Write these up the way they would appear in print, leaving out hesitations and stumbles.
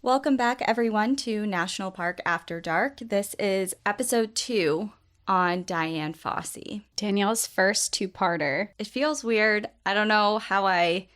Welcome back, everyone, to National Park After Dark. This is episode 2 on Dian Fossey. Danielle's first two-parter. It feels weird. I don't know how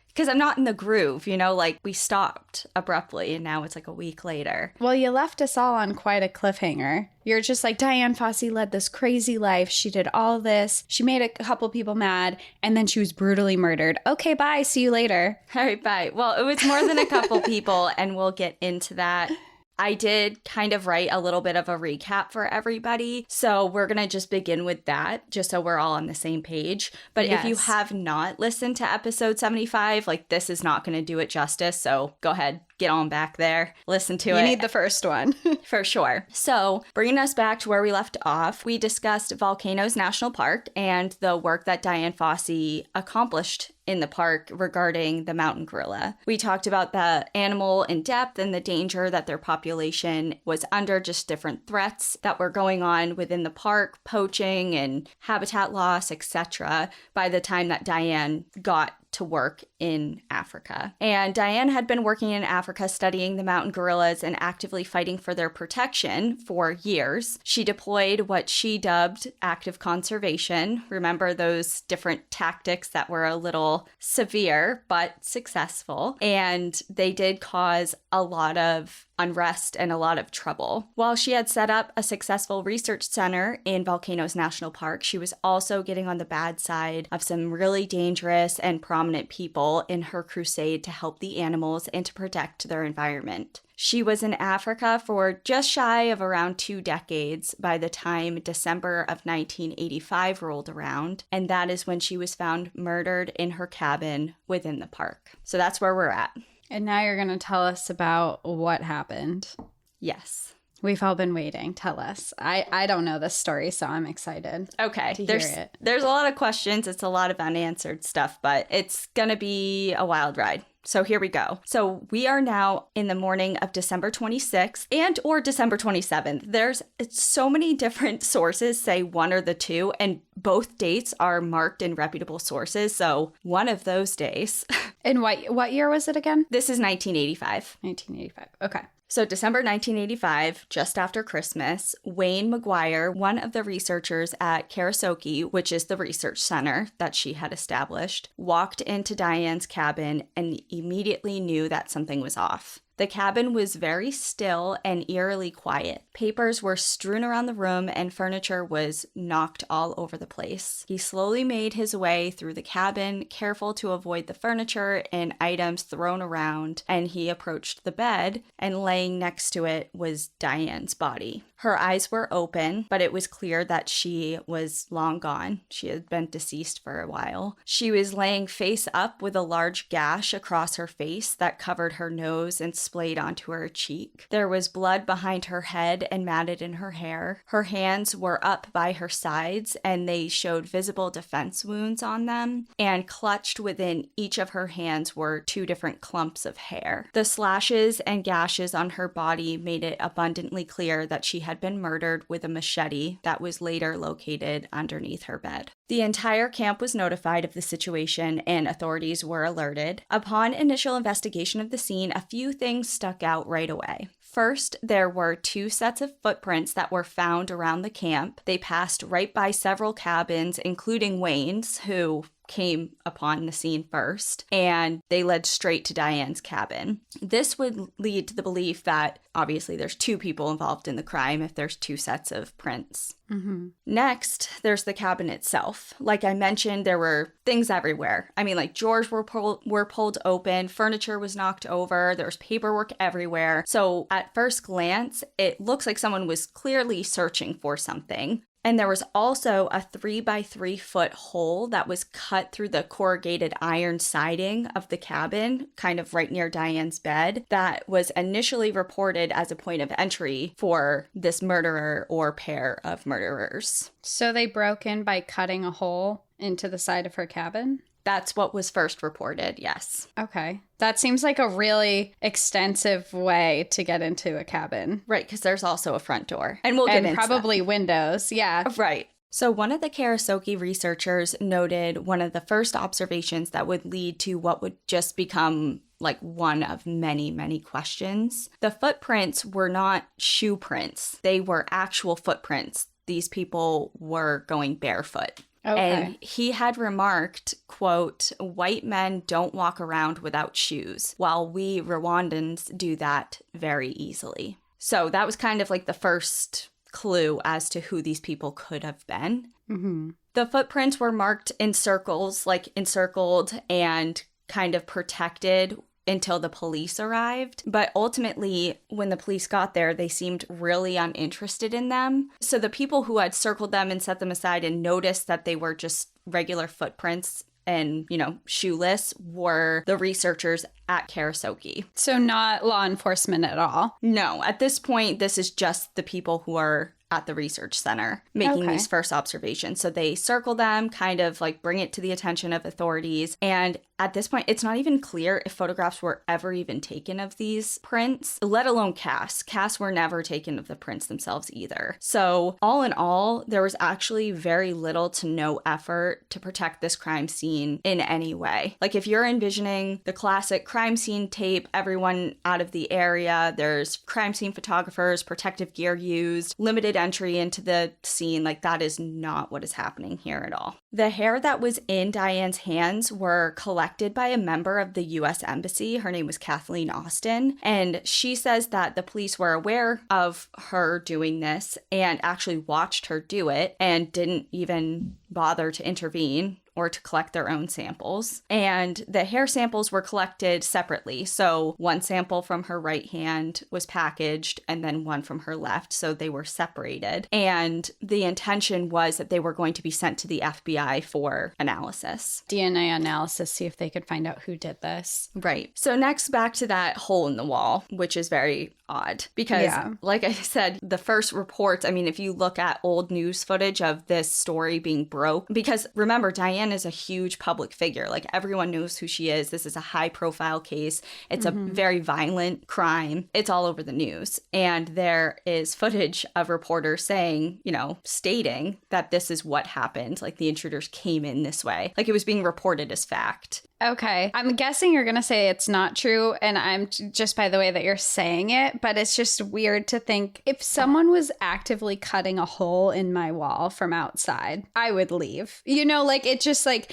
because I'm not in the groove, like we stopped abruptly and now it's like a week later. Well, you left us all on quite a cliffhanger. You're just like, Dian Fossey led this crazy life. She did all this. She made a couple people mad, and then she was brutally murdered. Okay, bye. See you later. All right, bye. Well, it was more than a couple people, and we'll get into that. I did kind of write a little bit of a recap for everybody, so we're going to just begin with that, just so we're all on the same page. But Yes. If you have not listened to episode 75, this is not going to do it justice, so go ahead, get on back there, listen to it. You need the first one. For sure. So, bringing us back to where we left off, we discussed Volcanoes National Park and the work that Dian Fossey accomplished in the park regarding the mountain gorilla. We talked about the animal in depth and the danger that their population was under, just different threats that were going on within the park, poaching and habitat loss, etc., by the time that Dian got to work in Africa. And Dian had been working in Africa studying the mountain gorillas and actively fighting for their protection for years. She deployed what she dubbed active conservation. Remember those different tactics that were a little severe but successful, and they did cause a lot of unrest and a lot of trouble. While she had set up a successful research center in Volcanoes National Park, she was also getting on the bad side of some really dangerous and prominent people in her crusade to help the animals and to protect their environment. She was in Africa for just shy of around 2 decades by the time December of 1985 rolled around, and that is when she was found murdered in her cabin within the park. So that's where we're at. And now you're going to tell us about what happened. Yes. We've all been waiting. Tell us. I don't know this story, so I'm excited. Okay. To hear it. There's a lot of questions. It's a lot of unanswered stuff, but it's going to be a wild ride. So here we go. So we are now in the morning of December 26th and or December 27th. There's so many different sources say one or the two, and both dates are marked in reputable sources. So one of those days. And what year was it again? This is 1985. 1985. Okay. So December 1985, just after Christmas, Wayne McGuire, one of the researchers at Karasoke, which is the research center that she had established, walked into Dian's cabin and immediately knew that something was off. The cabin was very still and eerily quiet. Papers were strewn around the room and furniture was knocked all over the place. He slowly made his way through the cabin, careful to avoid the furniture and items thrown around, and he approached the bed, and laying next to it was Dian's body. Her eyes were open, but it was clear that she was long gone. She had been deceased for a while. She was laying face up with a large gash across her face that covered her nose and splayed onto her cheek. There was blood behind her head and matted in her hair. Her hands were up by her sides and they showed visible defense wounds on them, and clutched within each of her hands were 2 different clumps of hair. The slashes and gashes on her body made it abundantly clear that she had been murdered with a machete that was later located underneath her bed. The entire camp was notified of the situation and authorities were alerted. Upon initial investigation of the scene, a few things stuck out right away. First, there were 2 sets of footprints that were found around the camp. They passed right by several cabins, including Wayne's, who came upon the scene first, and they led straight to Dian's cabin. This would lead to the belief that obviously there's 2 people involved in the crime if there's 2 sets of prints. Mm-hmm. Next, there's the cabin itself. Like I mentioned, there were things everywhere. I mean, drawers were pulled open, furniture was knocked over, there was paperwork everywhere. So at first glance, it looks like someone was clearly searching for something. And there was also a 3-by-3 foot hole that was cut through the corrugated iron siding of the cabin, kind of right near Dian's bed, that was initially reported as a point of entry for this murderer or pair of murderers. So they broke in by cutting a hole into the side of her cabin? That's what was first reported, yes. Okay. That seems like a really extensive way to get into a cabin. Right, because there's also a front door. And we'll get into that. Probably windows, yeah. Right. So one of the Karasoke researchers noted one of the first observations that would lead to what would just become like one of many, many questions. The footprints were not shoe prints. They were actual footprints. These people were going barefoot. Okay. And he had remarked, quote, "White men don't walk around without shoes, while we Rwandans do that very easily." So that was kind of like the first clue as to who these people could have been. Mm-hmm. The footprints were marked in circles, like encircled and kind of protected until the police arrived. But ultimately, when the police got there, they seemed really uninterested in them. So the people who had circled them and set them aside and noticed that they were just regular footprints and, shoeless were the researchers at Karasoke. So not law enforcement at all? No, at this point, this is just the people who are at the research center making these first observations. So they circle them, kind of like bring it to the attention of authorities. And at this point, it's not even clear if photographs were ever even taken of these prints, let alone casts. Casts were never taken of the prints themselves either. So all in all, there was actually very little to no effort to protect this crime scene in any way. Like if you're envisioning the classic crime scene tape, everyone out of the area, there's crime scene photographers, protective gear used, limited entry into the scene, like that is not what is happening here at all. The hair that was in Diane's hands were collected by a member of the U.S. Embassy. Her name was Kathleen Austin, and she says that the police were aware of her doing this and actually watched her do it and didn't even bother to intervene or to collect their own samples. And the hair samples were collected separately. So one sample from her right hand was packaged and then one from her left. So they were separated. And the intention was that they were going to be sent to the FBI for analysis. DNA analysis, see if they could find out who did this. Right. So next, back to that hole in the wall, which is very odd because, like I said, the first reports, I mean, if you look at old news footage of this story being broke, because remember, Diane is a huge public figure. Like everyone knows who she is. This is a high profile case. It's a very violent crime. It's all over the news. And there is footage of reporters saying, stating that this is what happened. Like the intruders came in this way. Like it was being reported as fact. Okay. I'm guessing you're going to say it's not true, and I'm just by the way that you're saying it, but it's just weird to think if someone was actively cutting a hole in my wall from outside, I would leave. It just like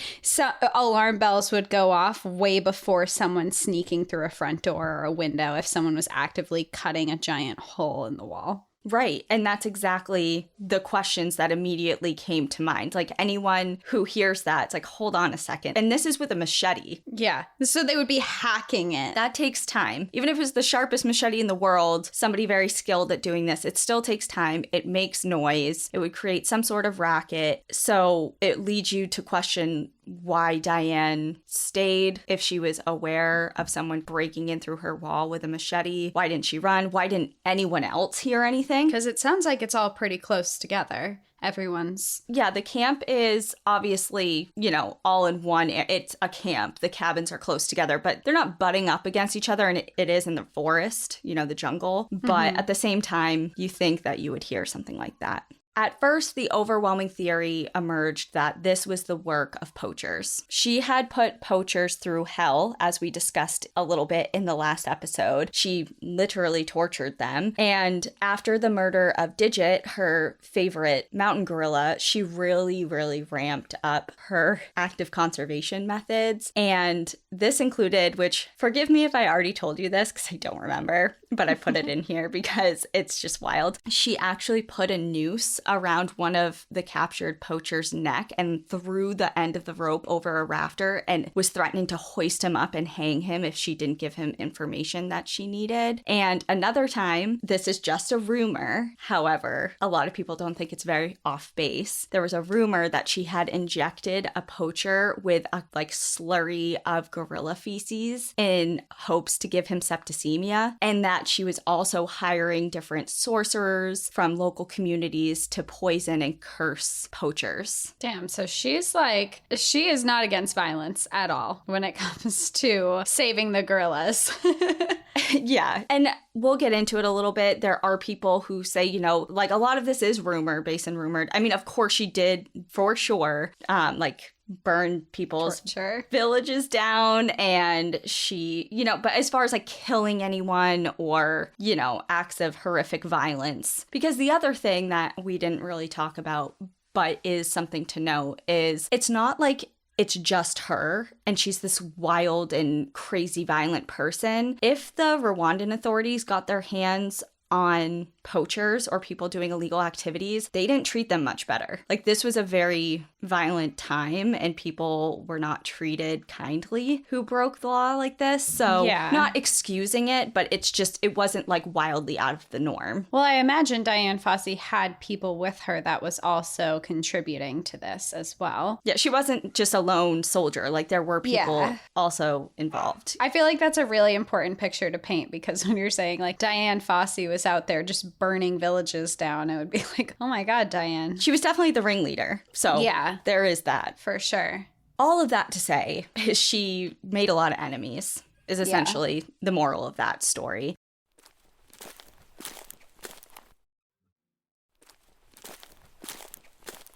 alarm bells would go off way before someone sneaking through a front door or a window if someone was actively cutting a giant hole in the wall. Right. And that's exactly the questions that immediately came to mind. Like anyone who hears that, it's like, hold on a second. And this is with a machete. Yeah. So they would be hacking it. That takes time. Even if it was the sharpest machete in the world, somebody very skilled at doing this, it still takes time. It makes noise. It would create some sort of racket. So it leads you to question why Diane stayed, if she was aware of someone breaking in through her wall with a machete. Why didn't she run? Why didn't anyone else hear anything? Because it sounds like it's all pretty close together. Everyone's. Yeah, the camp is obviously, all in one. It's a camp. The cabins are close together, but they're not butting up against each other. And it is in the forest, the jungle. But at the same time, you think that you would hear something like that. At first, the overwhelming theory emerged that this was the work of poachers. She had put poachers through hell, as we discussed a little bit in the last episode. She literally tortured them. And after the murder of Digit, her favorite mountain gorilla, she really, really ramped up her active conservation methods. And this included, which, forgive me if I already told you this, because I don't remember, but I put it in here because it's just wild. She actually put a noose around one of the captured poacher's neck and threw the end of the rope over a rafter and was threatening to hoist him up and hang him if she didn't give him information that she needed. And another time, this is just a rumor. However, a lot of people don't think it's very off base. There was a rumor that she had injected a poacher with a slurry of gorilla feces in hopes to give him septicemia, and that she was also hiring different sorcerers from local communities to poison and curse poachers. Damn, so she is not against violence at all when it comes to saving the gorillas. Yeah, and we'll get into it a little bit. There are people who say, a lot of this is rumor, based on rumored. I mean, of course she did, for sure, burned people's Torture. villages down, and she, but as far as like killing anyone or, acts of horrific violence. Because the other thing that we didn't really talk about, but is something to note, is it's not like it's just her and she's this wild and crazy violent person. If the Rwandan authorities got their hands on poachers or people doing illegal activities, they didn't treat them much better. Like, this was a very violent time and people were not treated kindly who broke the law like this. So not excusing it, but it wasn't like wildly out of the norm. Well, I imagine Dian Fossey had people with her that was also contributing to this as well. Yeah, she wasn't just a lone soldier. Like, there were people also involved. I feel like that's a really important picture to paint, because when you're saying like Dian Fossey was out there just burning villages down, it would be like, oh my God, Diane. She was definitely the ringleader. So there is that. For sure. All of that to say is she made a lot of enemies, is essentially the moral of that story.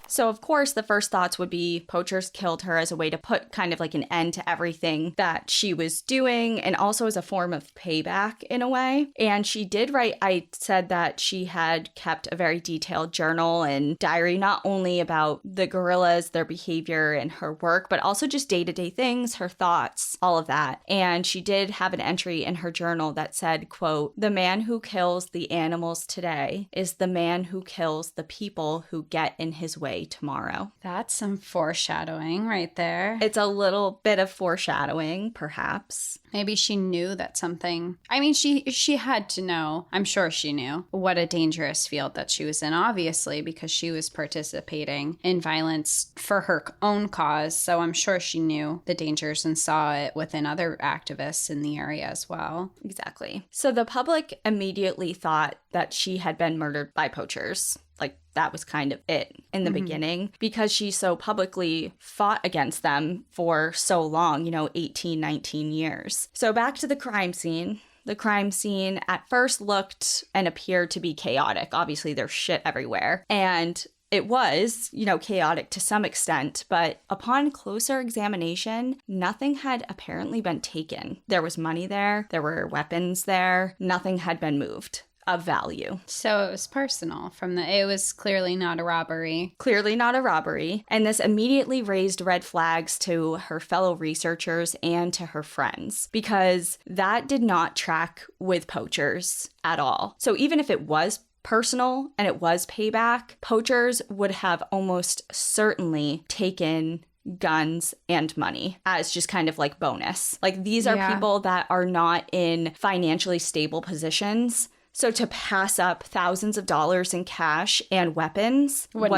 So, of course, the first thoughts would be poachers killed her as a way to put kind of like an end to everything that she was doing, and also as a form of payback in a way. And she did write, I said that she had kept a very detailed journal and diary, not only about the guerrillas, their behavior and her work, but also just day-to-day things, her thoughts, all of that. And she did have an entry in her journal that said, quote, "The man who kills the animals today is the man who kills the people who get in his way tomorrow." That's some foreshadowing right there. It's a little bit of foreshadowing, perhaps. Maybe she knew that something, I mean, she had to know, I'm sure she knew what a dangerous field that she was in, obviously, because she was participating in violence for her own cause. So I'm sure she knew the dangers and saw it within other activists in the area as well. Exactly. So the public immediately thought that she had been murdered by poachers. Like, that was kind of it in the beginning, because she so publicly fought against them for so long, 18, 19 years. So back to the crime scene. The crime scene at first looked and appeared to be chaotic. Obviously, there's shit everywhere. And it was, chaotic to some extent, but upon closer examination, nothing had apparently been taken. There was money there were weapons there, nothing had been moved of value. So it was personal it was clearly not a robbery. Clearly not a robbery. And this immediately raised red flags to her fellow researchers and to her friends, because that did not track with poachers at all. So even if it was personal and it was payback, poachers would have almost certainly taken guns and money as just kind of like bonus. Like, these are people that are not in financially stable positions. So to pass up thousands of dollars in cash and weapons would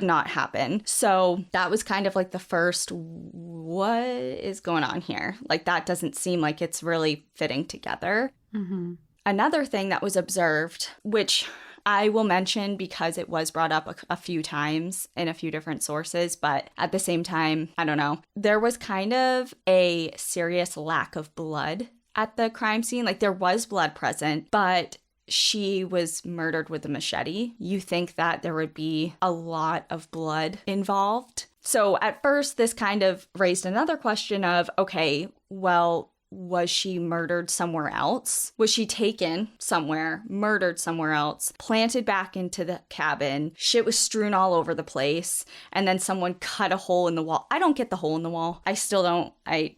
not happen. So that was kind of like the first, what is going on here? Like, that doesn't seem like it's really fitting together. Mm-hmm. Another thing that was observed, which I will mention because it was brought up a few times in a few different sources, but at the same time, I don't know. There was kind of a serious lack of blood at the crime scene. Like, there was blood present, but she was murdered with a machete. You think that there would be a lot of blood involved. So at first, this kind of raised another question of, okay, well, was she murdered somewhere else? Was she taken somewhere, murdered somewhere else, planted back into the cabin? Shit was strewn all over the place, and then someone cut a hole in the wall. I don't get the hole in the wall. I still don't.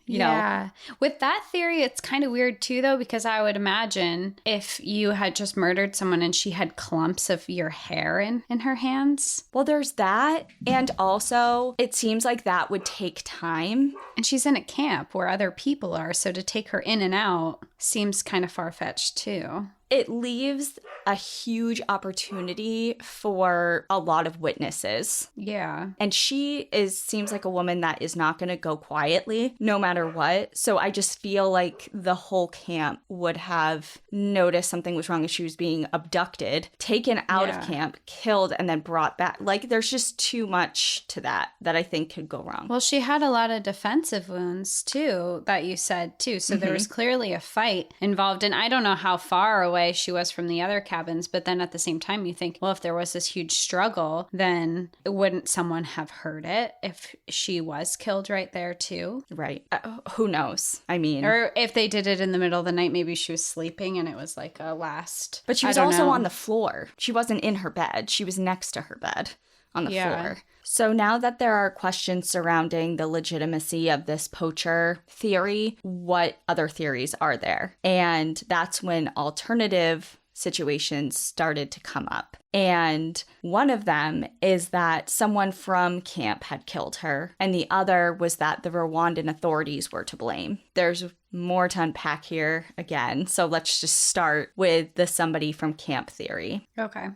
Yeah. With that theory, it's kind of weird too, though, because I would imagine if you had just murdered someone and she had clumps of your hair in her hands. Well, there's that. And also, it seems like that would take time. And she's in a camp where other people are, so to take her in and out seems kind of far-fetched too. It leaves a huge opportunity for a lot of witnesses. Yeah. And she seems like a woman that is not going to go quietly no matter what. So I just feel like the whole camp would have noticed something was wrong as she was being abducted, taken out of camp, killed, and then brought back. Like, there's just too much to that I think could go wrong. Well, she had a lot of defensive wounds too, that you said too. So there was clearly a fight involved. And I don't know how far away away she was from the other cabins. But then at the same time, you think, well, if there was this huge struggle, then wouldn't someone have heard it if she was killed right there too? Right. Who knows? I mean... Or if they did it in the middle of the night, maybe she was sleeping and it was like a last... But she was also on the floor. She wasn't in her bed. She was next to her bed on the floor. So now that there are questions surrounding the legitimacy of this poacher theory, what other theories are there? And that's when alternative situations started to come up. And one of them is that someone from camp had killed her, and the other was that the Rwandan authorities were to blame. There's more to unpack here again, so let's just start with the somebody from camp theory. Okay.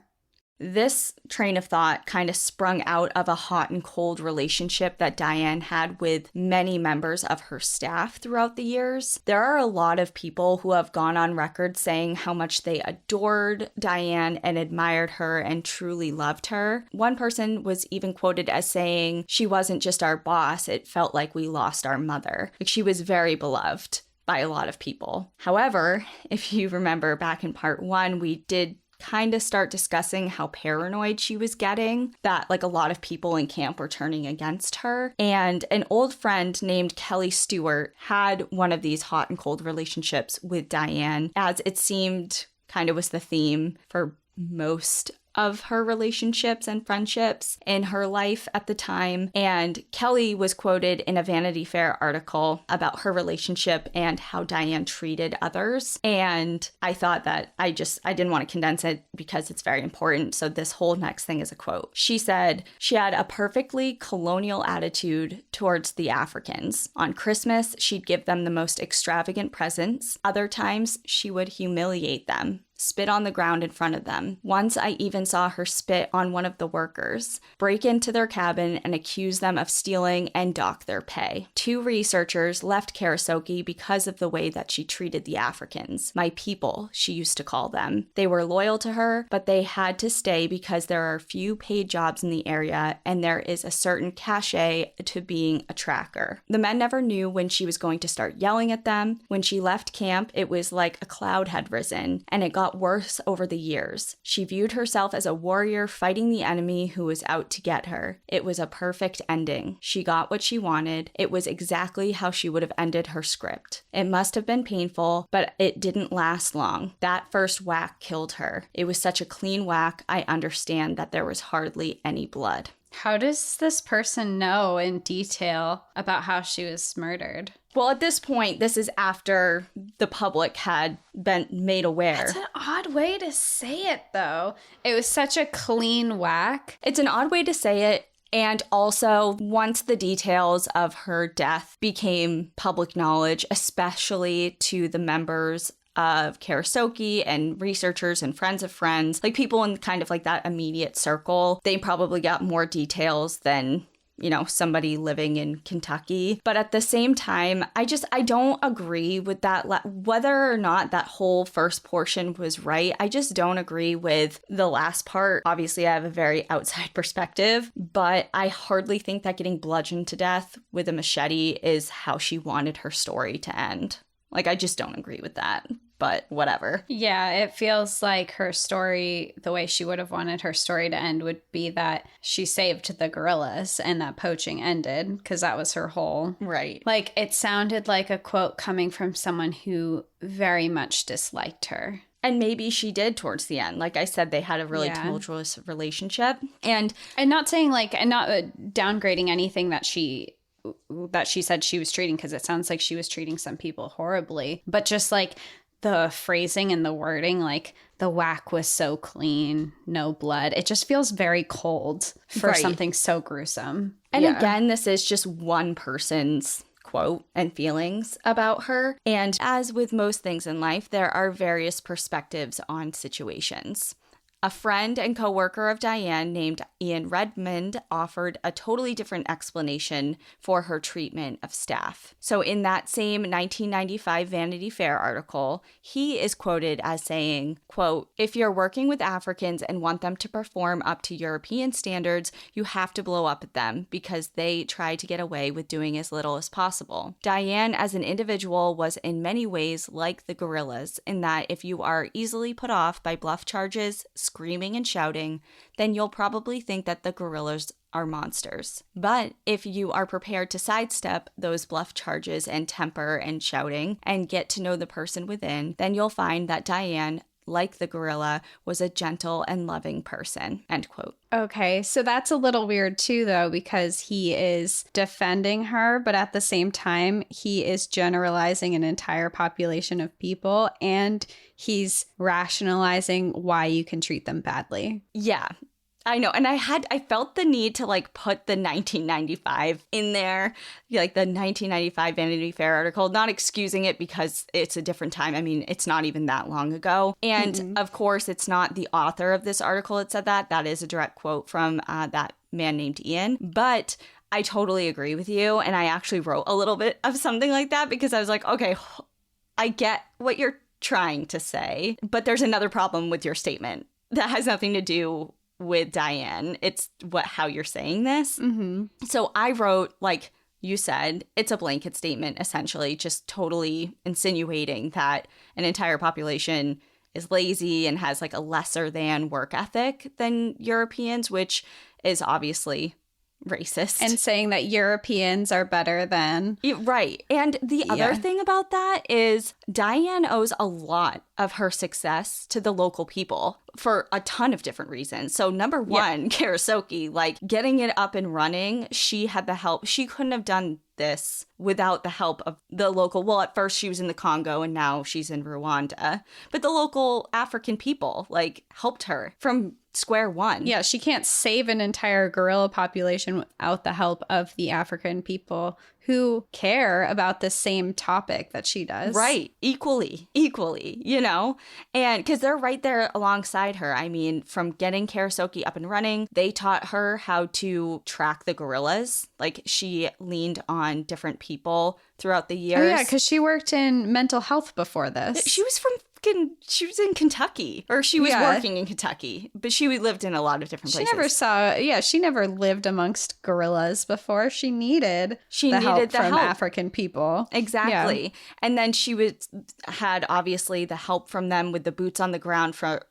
This train of thought kind of sprung out of a hot and cold relationship that Dian had with many members of her staff throughout the years. There are a lot of people who have gone on record saying how much they adored Dian and admired her and truly loved her. One person was even quoted as saying, "She wasn't just our boss, it felt like we lost our mother." Like, she was very beloved by a lot of people. However, if you remember back in part 1, we did kind of start discussing how paranoid she was getting, that like a lot of people in camp were turning against her. And an old friend named Kelly Stewart had one of these hot and cold relationships with Dian, as it seemed kind of was the theme for most of her relationships and friendships in her life at the time. And Kelly was quoted in a Vanity Fair article about her relationship and how Dian treated others. And I thought that I didn't want to condense it because it's very important. So this whole next thing is a quote. She said, "She had a perfectly colonial attitude towards the Africans. On Christmas, she'd give them the most extravagant presents. Other times, she would humiliate them, spit on the ground in front of them. Once I even saw her spit on one of the workers, break into their cabin and accuse them of stealing and dock their pay. 2 researchers left Karasoke because of the way that she treated the Africans. My people, she used to call them. They were loyal to her, but they had to stay because there are few paid jobs in the area and there is a certain cachet to being a tracker. The men never knew when she was going to start yelling at them. When she left camp, it was like a cloud had risen, and it got worse over the years. She viewed herself as a warrior fighting the enemy who was out to get her. It was a perfect ending. She got what she wanted. It was exactly how she would have ended her script. It must have been painful, but it didn't last long. That first whack killed her. It was such a clean whack, I understand that there was hardly any blood." How does this person know in detail about how she was murdered? Well, at this point, this is after the public had been made aware. That's an odd way to say it, though. It was such a clean whack. It's an odd way to say it. And also, once the details of her death became public knowledge, especially to the members of Karasoke and researchers and friends of friends, like people in kind of like that immediate circle, they probably got more details than, you know, somebody living in Kentucky. But at the same time, I don't agree with that. Whether or not that whole first portion was right, I just don't agree with the last part. Obviously, I have a very outside perspective, but I hardly think that getting bludgeoned to death with a machete is how she wanted her story to end. Like, I just don't agree with that. But whatever. Yeah, it feels like her story, the way she would have wanted her story to end would be that she saved the gorillas and that poaching ended, because that was her whole... Right. Like, it sounded like a quote coming from someone who very much disliked her. And maybe she did towards the end. Like I said, they had a really tumultuous relationship. And not saying like, and not downgrading anything that she said she was treating, because it sounds like she was treating some people horribly, but just like the phrasing and the wording, like the whack was so clean, no blood. It just feels very cold for something so gruesome. And again, this is just one person's quote and feelings about her. And as with most things in life, there are various perspectives on situations. A friend and co-worker of Diane named Ian Redmond offered a totally different explanation for her treatment of staff. So in that same 1995 Vanity Fair article, he is quoted as saying, quote, "If you're working with Africans and want them to perform up to European standards, you have to blow up at them because they try to get away with doing as little as possible. Diane as an individual was in many ways like the guerrillas in that if you are easily put off by bluff charges, screaming and shouting, then you'll probably think that the guerrillas are monsters. But if you are prepared to sidestep those bluff charges and temper and shouting and get to know the person within, then you'll find that Diane, like the gorilla, was a gentle and loving person," end quote. Okay, so that's a little weird too, though, because he is defending her, but at the same time, he is generalizing an entire population of people and he's rationalizing why you can treat them badly. Yeah. I know. And I felt the need to like put the 1995 in there, like the 1995 Vanity Fair article, not excusing it because it's a different time. I mean, it's not even that long ago. And of course, it's not the author of this article that said that. That is a direct quote from that man named Ian. But I totally agree with you. And I actually wrote a little bit of something like that because I was like, okay, I get what you're trying to say, but there's another problem with your statement that has nothing to do with Diane. It's how you're saying this. So I wrote, like you said, it's a blanket statement, essentially, just totally insinuating that an entire population is lazy and has like a lesser than work ethic than Europeans, which is obviously racist. And saying that Europeans are better than. Right. And the other thing about that is Diane owes a lot of her success to the local people for a ton of different reasons. So number one, Karasoke, like getting it up and running, she had the help. She couldn't have done this without the help of the local. Well, at first she was in the Congo and now she's in Rwanda. But the local African people like helped her from square one. Yeah, she can't save an entire gorilla population without the help of the African people who care about the same topic that she does. Right. Equally, you know, and because they're right there alongside her. I mean, from getting Karasoke up and running, they taught her how to track the gorillas. Like she leaned on different people throughout the years. Oh, yeah, because she worked in mental health before this. She was in Kentucky, or she was working in Kentucky, but she lived in a lot of different places. She never lived amongst gorillas before. She needed the help from African people. Exactly. Yeah. And then she had obviously the help from them with the boots on the ground for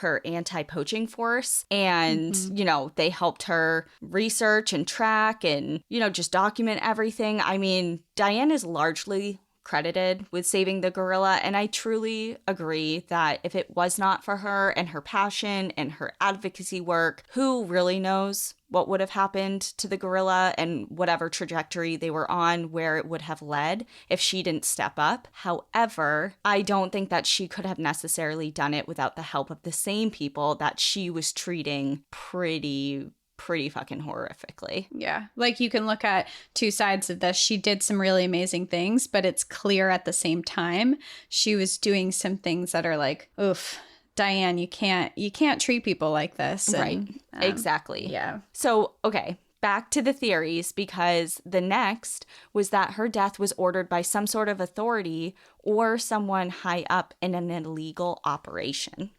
her anti-poaching force. And, you know, they helped her research and track and, you know, just document everything. I mean, Diane is largely credited with saving the gorilla, and I truly agree that if it was not for her and her passion and her advocacy work, who really knows what would have happened to the gorilla and whatever trajectory they were on, where it would have led if she didn't step up. However, I don't think that she could have necessarily done it without the help of the same people that she was treating pretty fucking horrifically. Yeah. Like you can look at two sides of this. She did some really amazing things, but it's clear at the same time she was doing some things that are like, oof, Diane, you can't treat people like this. And, right. Exactly. Yeah. So, okay. Back to the theories, because the next was that her death was ordered by some sort of authority or someone high up in an illegal operation.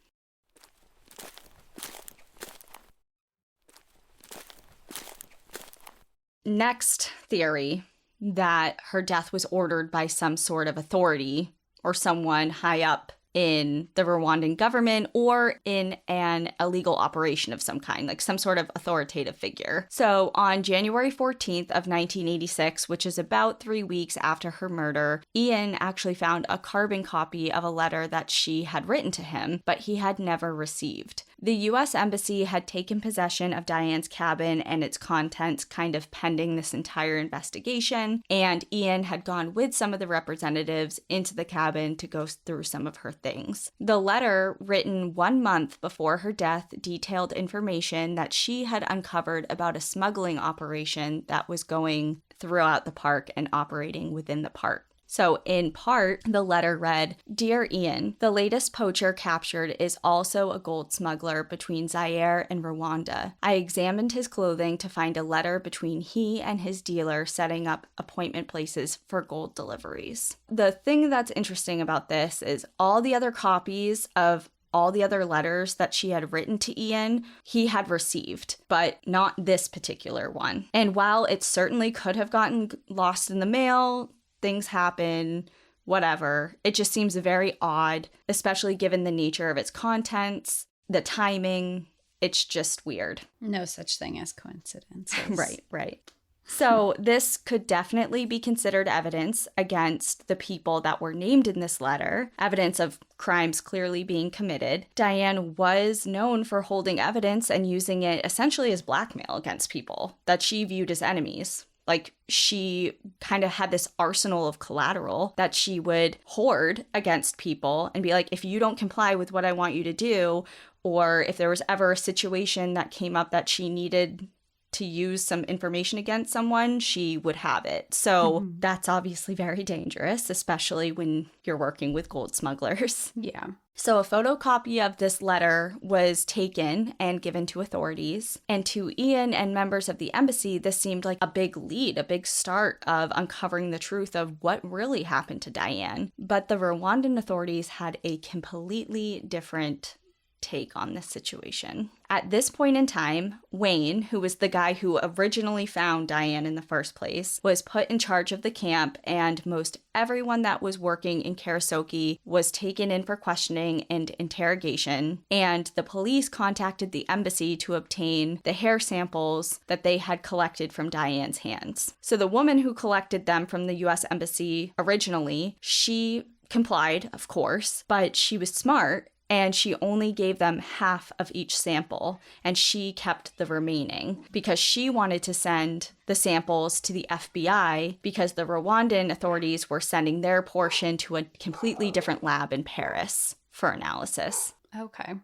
Next theory, that her death was ordered by some sort of authority or someone high up in the Rwandan government or in an illegal operation of some kind, like some sort of authoritative figure. So on January 14th of 1986, which is about 3 weeks after her murder, Ian actually found a carbon copy of a letter that she had written to him, but he had never received. The U.S. Embassy had taken possession of Diane's cabin and its contents kind of pending this entire investigation, and Ian had gone with some of the representatives into the cabin to go through some of her things. The letter, written 1 month before her death, detailed information that she had uncovered about a smuggling operation that was going throughout the park and operating within the park. So, in part, the letter read, "Dear Ian, the latest poacher captured is also a gold smuggler between Zaire and Rwanda. I examined his clothing to find a letter between he and his dealer setting up appointment places for gold deliveries." The thing that's interesting about this is all the other copies of all the other letters that she had written to Ian, he had received, but not this particular one. And while it certainly could have gotten lost in the mail, things happen, whatever, it just seems very odd, especially given the nature of its contents, the timing. It's just weird. No such thing as coincidences. Right. So this could definitely be considered evidence against the people that were named in this letter, evidence of crimes clearly being committed. Diane was known for holding evidence and using it essentially as blackmail against people that she viewed as enemies. Like, she kind of had this arsenal of collateral that she would hoard against people and be like, if you don't comply with what I want you to do, or if there was ever a situation that came up that she needed to use some information against someone, she would have it. So that's obviously very dangerous, especially when you're working with gold smugglers. Yeah. So a photocopy of this letter was taken and given to authorities. And to Ian and members of the embassy, this seemed like a big lead, a big start of uncovering the truth of what really happened to Diane. But the Rwandan authorities had a completely different take on this situation. At this point in time, Wayne, who was the guy who originally found Diane in the first place, was put in charge of the camp, and most everyone that was working in Karasoke was taken in for questioning and interrogation, and the police contacted the embassy to obtain the hair samples that they had collected from Diane's hands. So the woman who collected them from the US Embassy originally, she complied, of course, but she was smart, and she only gave them half of each sample, and she kept the remaining because she wanted to send the samples to the FBI because the Rwandan authorities were sending their portion to a completely different lab in Paris for analysis. Okay.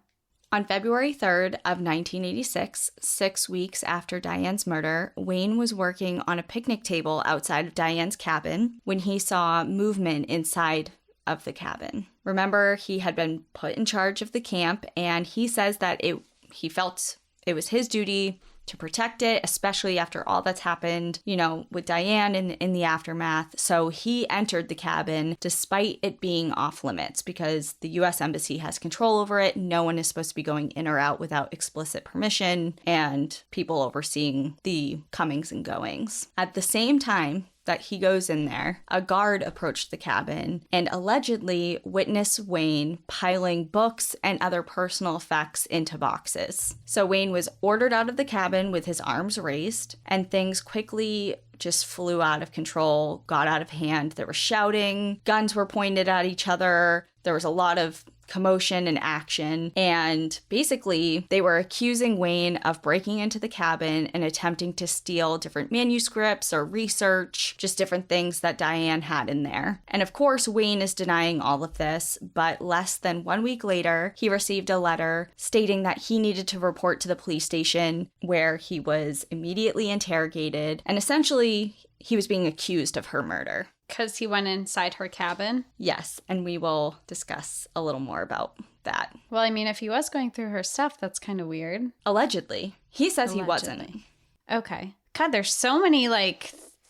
On February 3rd of 1986, 6 weeks after Diane's murder, Wayne was working on a picnic table outside of Diane's cabin when he saw movement inside of the cabin. Remember, he had been put in charge of the camp, and he says that he felt it was his duty to protect it, especially after all that's happened, with Diane in the aftermath. So he entered the cabin despite it being off limits because the US Embassy has control over it. No one is supposed to be going in or out without explicit permission and people overseeing the comings and goings. At the same time that he goes in there, a guard approached the cabin and allegedly witnessed Wayne piling books and other personal effects into boxes. So Wayne was ordered out of the cabin with his arms raised, and things quickly just flew out of control, got out of hand. There was shouting, guns were pointed at each other, there was a lot of commotion and action, and basically they were accusing Wayne of breaking into the cabin and attempting to steal different manuscripts or research, just different things that Diane had in there. And of course, Wayne is denying all of this, but less than 1 week later, he received a letter stating that he needed to report to the police station, where he was immediately interrogated, and essentially he was being accused of her murder. Because he went inside her cabin? Yes, and we will discuss a little more about that. Well, I mean, if he was going through her stuff, that's kind of weird. Allegedly. He says he wasn't. Okay. God, there's so many,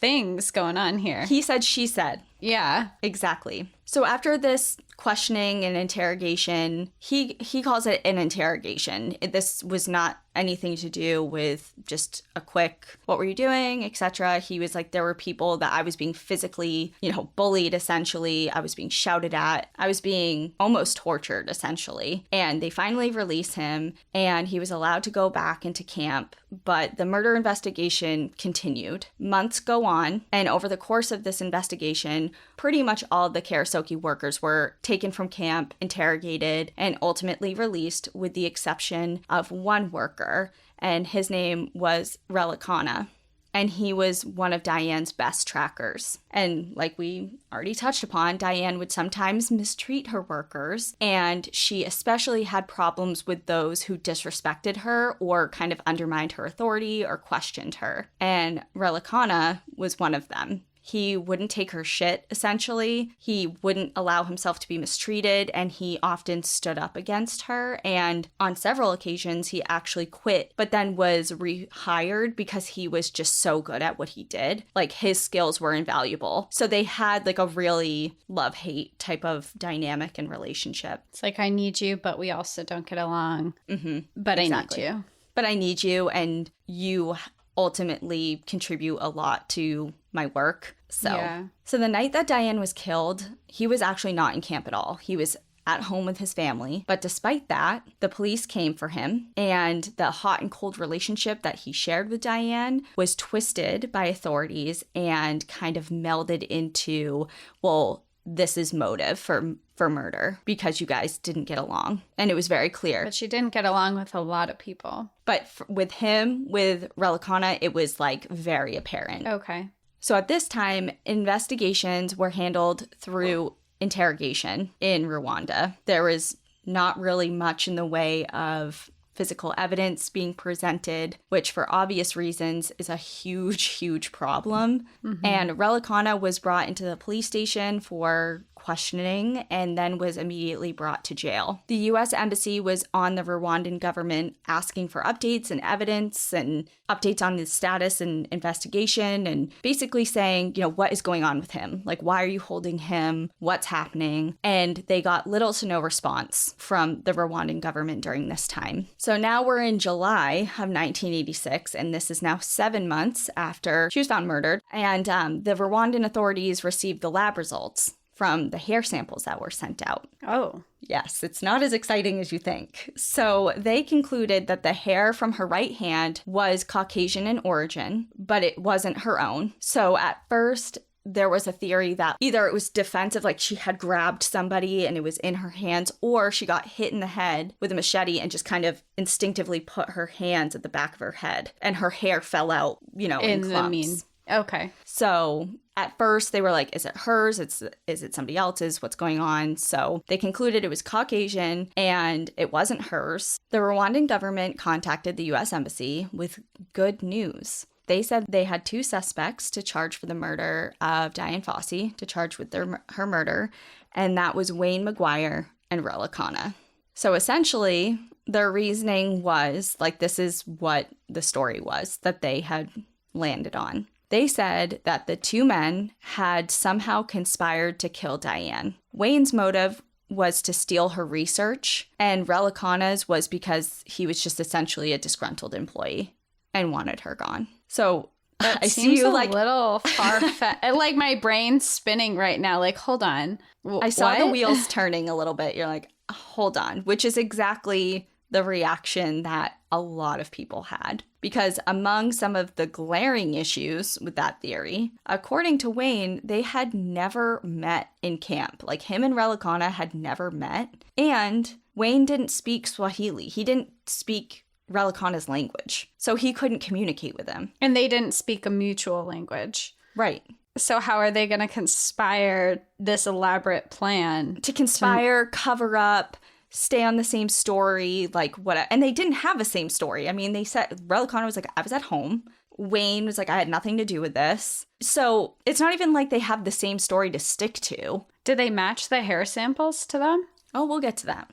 things going on here. He said, she said. Yeah. Exactly. So after this questioning and interrogation, he calls it an interrogation. This was not anything to do with just a quick, what were you doing, etc. He was like, there were people that I was being physically, bullied, essentially. I was being shouted at. I was being almost tortured, essentially. And they finally released him, and he was allowed to go back into camp. But the murder investigation continued. Months go on, and over the course of this investigation, pretty much all of the Karasoke workers were taken from camp, interrogated, and ultimately released, with the exception of one worker, and his name was Relicana. And he was one of Diane's best trackers. And like we already touched upon, Diane would sometimes mistreat her workers, and she especially had problems with those who disrespected her or kind of undermined her authority or questioned her. And Relicana was one of them. He wouldn't take her shit, essentially. He wouldn't allow himself to be mistreated, and he often stood up against her. And on several occasions, he actually quit, but then was rehired because he was just so good at what he did. Like, his skills were invaluable. So they had like a really love-hate type of dynamic and relationship. It's like, I need you, but we also don't get along. Mm-hmm. But Exactly. I need you. But I need you, and you ultimately contribute a lot to my work. So the night that Diane was killed, he was actually not in camp at all. He was at home with his family. But despite that, the police came for him, and the hot and cold relationship that he shared with Diane was twisted by authorities and kind of melded into, well, this is motive for murder because you guys didn't get along. And it was very clear. But she didn't get along with a lot of people. But with him, with Relicana, it was like very apparent. Okay. So at this time, investigations were handled through interrogation in Rwanda. There was not really much in the way of physical evidence being presented, which for obvious reasons is a huge, huge problem. Mm-hmm. And Relicana was brought into the police station for questioning and then was immediately brought to jail. The U.S. Embassy was on the Rwandan government asking for updates and evidence and updates on the status and investigation and basically saying, what is going on with him? Like, why are you holding him? What's happening? And they got little to no response from the Rwandan government during this time. So now we're in July of 1986, and this is now 7 months after she was found murdered. And the Rwandan authorities received the lab results from the hair samples that were sent out. Oh. Yes, it's not as exciting as you think. So they concluded that the hair from her right hand was Caucasian in origin, but it wasn't her own. So at first, there was a theory that either it was defensive, like she had grabbed somebody and it was in her hands, or she got hit in the head with a machete and just kind of instinctively put her hands at the back of her head, and her hair fell out, in clumps. Okay. So at first they were like, is it hers? Is it somebody else's? What's going on? So they concluded it was Caucasian and it wasn't hers. The Rwandan government contacted the U.S. Embassy with good news. They said they had 2 suspects to charge for the murder of Dian Fossey, to charge with her murder, and that was Wayne McGuire and Relicana. So essentially, their reasoning was, like, this is what the story was that they had landed on. They said that the 2 men had somehow conspired to kill Diane. Wayne's motive was to steal her research, and Relicana's was because he was just essentially a disgruntled employee and wanted her gone. So that I seems see you a like little far-fetched. Like, my brain's spinning right now. Like, hold on. I saw the wheels turning a little bit. You're like, hold on, which is exactly the reaction that a lot of people had. Because among some of the glaring issues with that theory, according to Wayne, they had never met in camp. Like, him and Relicana had never met. And Wayne didn't speak Swahili. He didn't speak Relicana's language. So he couldn't communicate with him. And they didn't speak a mutual language. Right. So how are they going to conspire this elaborate plan? To conspire, cover up, stay on the same story, like what? And they didn't have a same story. I mean, they said Relicana was like, I was at home. Wayne was like, I had nothing to do with this. So it's not even like they have the same story to stick to. Did they match the hair samples to them? Oh, we'll get to that.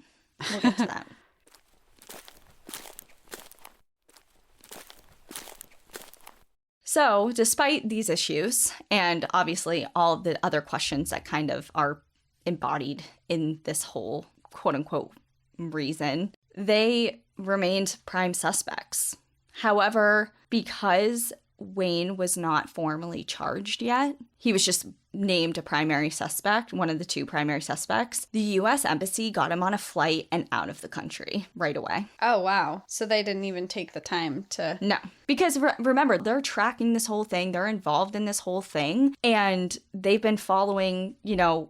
We'll get to that. So despite these issues, and obviously all of the other questions that kind of are embodied in this whole quote-unquote reason, they remained prime suspects. However, because Wayne was not formally charged yet, he was just named a primary suspect, one of the 2 primary suspects, the U.S. Embassy got him on a flight and out of the country right away. Oh, wow. So they didn't even take the time to... No. Because remember, they're tracking this whole thing. They're involved in this whole thing. And they've been following,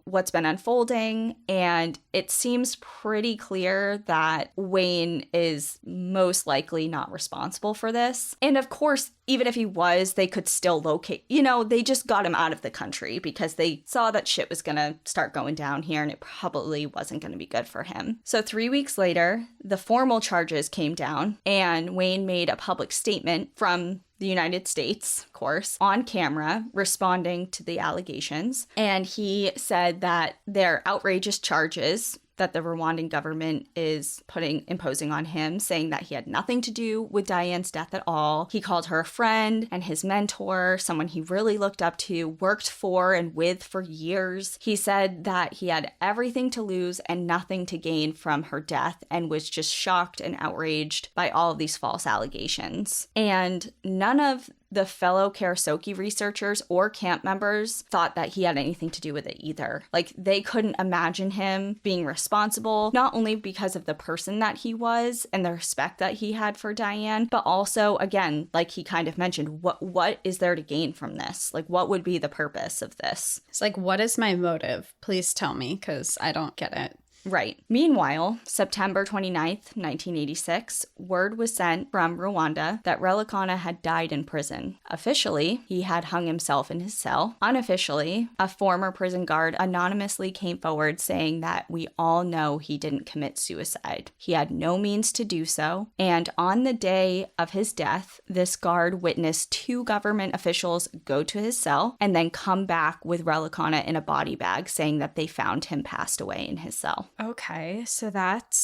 what's been unfolding. And it seems pretty clear that Wayne is most likely not responsible for this. And of course, even if he was, they could still locate, they just got him out of the country because they saw that shit was going to start going down here and it probably wasn't going to be good for him. So 3 weeks later, the formal charges came down and Wayne made a public statement from the United States, of course, on camera, responding to the allegations. And he said that they're outrageous charges that the Rwandan government is imposing on him, saying that he had nothing to do with Diane's death at all. He called her a friend and his mentor, someone he really looked up to, worked for and with for years. He said that he had everything to lose and nothing to gain from her death and was just shocked and outraged by all of these false allegations. And none of the fellow Karasoke researchers or camp members thought that he had anything to do with it either. Like, they couldn't imagine him being responsible, not only because of the person that he was and the respect that he had for Diane, but also, again, like he kind of mentioned, what is there to gain from this? Like, what would be the purpose of this? It's like, what is my motive? Please tell me, because I don't get it. Right. Meanwhile, September 29th, 1986, word was sent from Rwanda that Relikana had died in prison. Officially, he had hung himself in his cell. Unofficially, a former prison guard anonymously came forward saying that we all know he didn't commit suicide. He had no means to do so. And on the day of his death, this guard witnessed 2 government officials go to his cell and then come back with Relikana in a body bag saying that they found him passed away in his cell. Okay, so that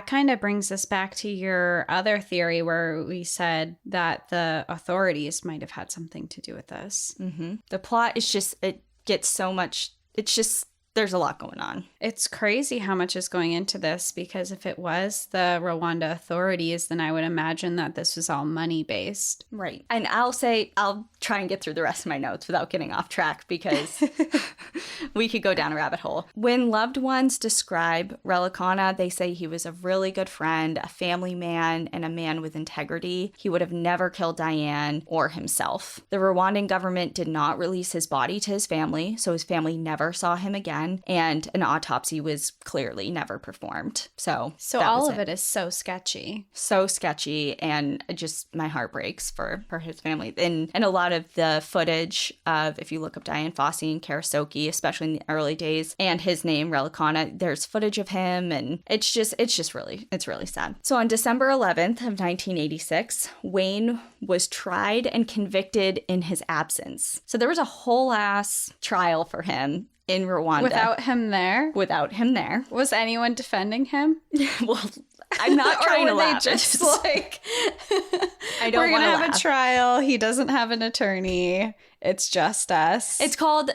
kind of brings us back to your other theory where we said that the authorities might have had something to do with this. Mm-hmm. The plot is just, it gets so much, it's just, there's a lot going on. It's crazy how much is going into this, because if it was the Rwanda authorities, then I would imagine that this was all money-based. Right. And I'll try and get through the rest of my notes without getting off track, because we could go down a rabbit hole. When loved ones describe Relikana, they say he was a really good friend, a family man, and a man with integrity. He would have never killed Diane or himself. The Rwandan government did not release his body to his family, so his family never saw him again. And an autopsy was clearly never performed. So all of it is so sketchy. So sketchy, and just my heart breaks for his family. And a lot of the footage of, if you look up Dian Fossey and Karasoke, especially in the early days, and his name, Relikana, there's footage of him, and it's really sad. So on December 11th of 1986, Wayne was tried and convicted in his absence. So there was a whole ass trial for him in Rwanda. Without him there? Without him there. Was anyone defending him? Well, I'm not trying to laugh. They just like, I don't we're going to have laugh. a trial. He doesn't have an attorney. It's just us. It's called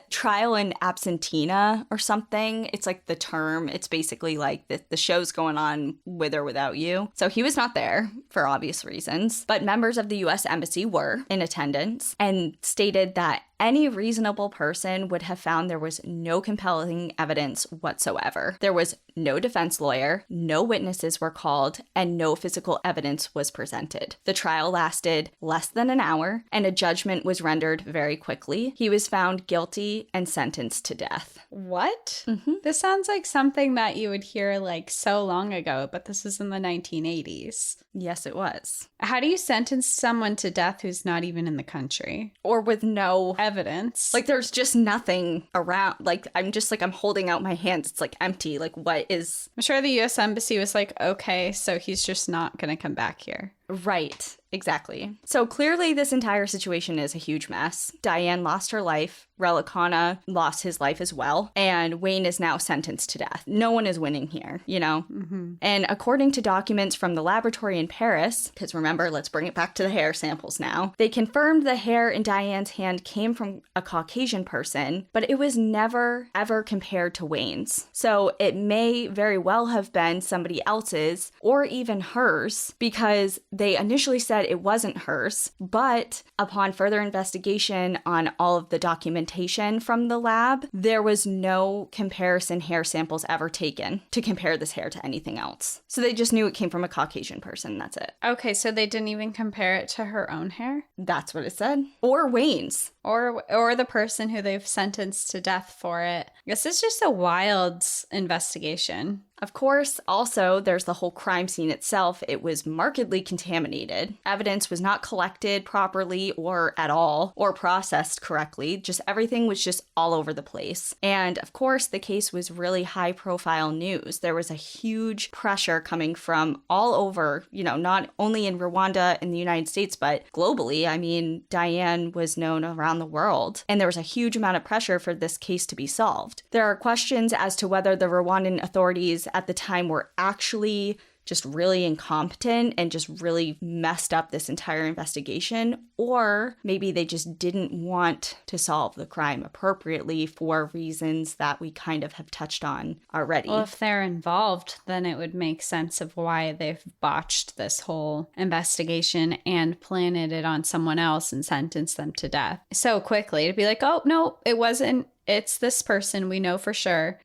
trial in absentia or something. It's like the term. It's basically like the show's going on with or without you. So he was not there for obvious reasons. But members of the U.S. Embassy were in attendance and stated that any reasonable person would have found there was no compelling evidence whatsoever. There was no defense lawyer, no witnesses were called, and no physical evidence was presented. The trial lasted less than an hour, and a judgment was rendered very quickly. He was found guilty and sentenced to death. What? Mm-hmm. This sounds like something that you would hear like so long ago, but this was in the 1980s. Yes, it was. How do you sentence someone to death who's not even in the country? Or with no evidence. Like, there's just nothing around. Like, I'm holding out my hands. It's like empty. Like, what is... I'm sure the U.S. Embassy was like, okay, so he's just not going to come back here. Right. Exactly. So clearly this entire situation is a huge mess. Diane lost her life. Relikana lost his life as well. And Wayne is now sentenced to death. No one is winning here, you know? Mm-hmm. And according to documents from the laboratory in Paris, because remember, let's bring it back to the hair samples now, they confirmed the hair in Diane's hand came from a Caucasian person, but it was never, ever compared to Wayne's. So it may very well have been somebody else's or even hers, because they initially said it wasn't hers, but upon further investigation on all of the documentation from the lab, there was no comparison hair samples ever taken to compare this hair to anything else. So they just knew it came from a Caucasian person. That's it. Okay, so they didn't even compare it to her own hair? That's what it said. Or Wayne's. Or the person who they've sentenced to death for it. I guess it's just a wild investigation. Of course, also, there's the whole crime scene itself. It was markedly contaminated. Evidence was not collected properly or at all, or processed correctly. Just everything was just all over the place. And of course, the case was really high-profile news. There was a huge pressure coming from all over, not only in Rwanda in the United States, but globally. I mean, Diane was known around the world, and there was a huge amount of pressure for this case to be solved. There are questions as to whether the Rwandan authorities at the time were actually just really incompetent and just really messed up this entire investigation, or maybe they just didn't want to solve the crime appropriately for reasons that we kind of have touched on already. Well, if they're involved, then it would make sense of why they've botched this whole investigation and planted it on someone else and sentenced them to death so quickly to be like, oh, no, it wasn't. It's this person, we know for sure.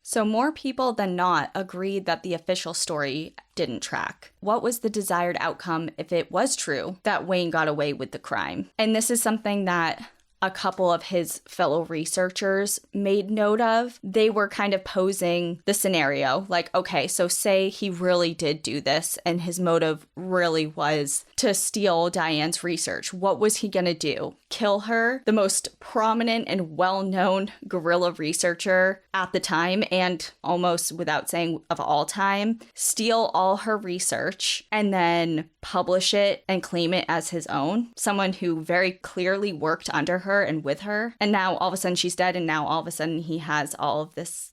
So more people than not agreed that the official story didn't track. What was the desired outcome if it was true that Wayne got away with the crime? And this is something that a couple of his fellow researchers made note of. They were kind of posing the scenario like, okay, so say he really did do this and his motive really was to steal Diane's research. What was he going to do? Kill her, the most prominent and well-known guerrilla researcher at the time, and almost without saying of all time, steal all her research and then publish it and claim it as his own? Someone who very clearly worked under her and with her, and now all of a sudden she's dead, and now all of a sudden he has all of this.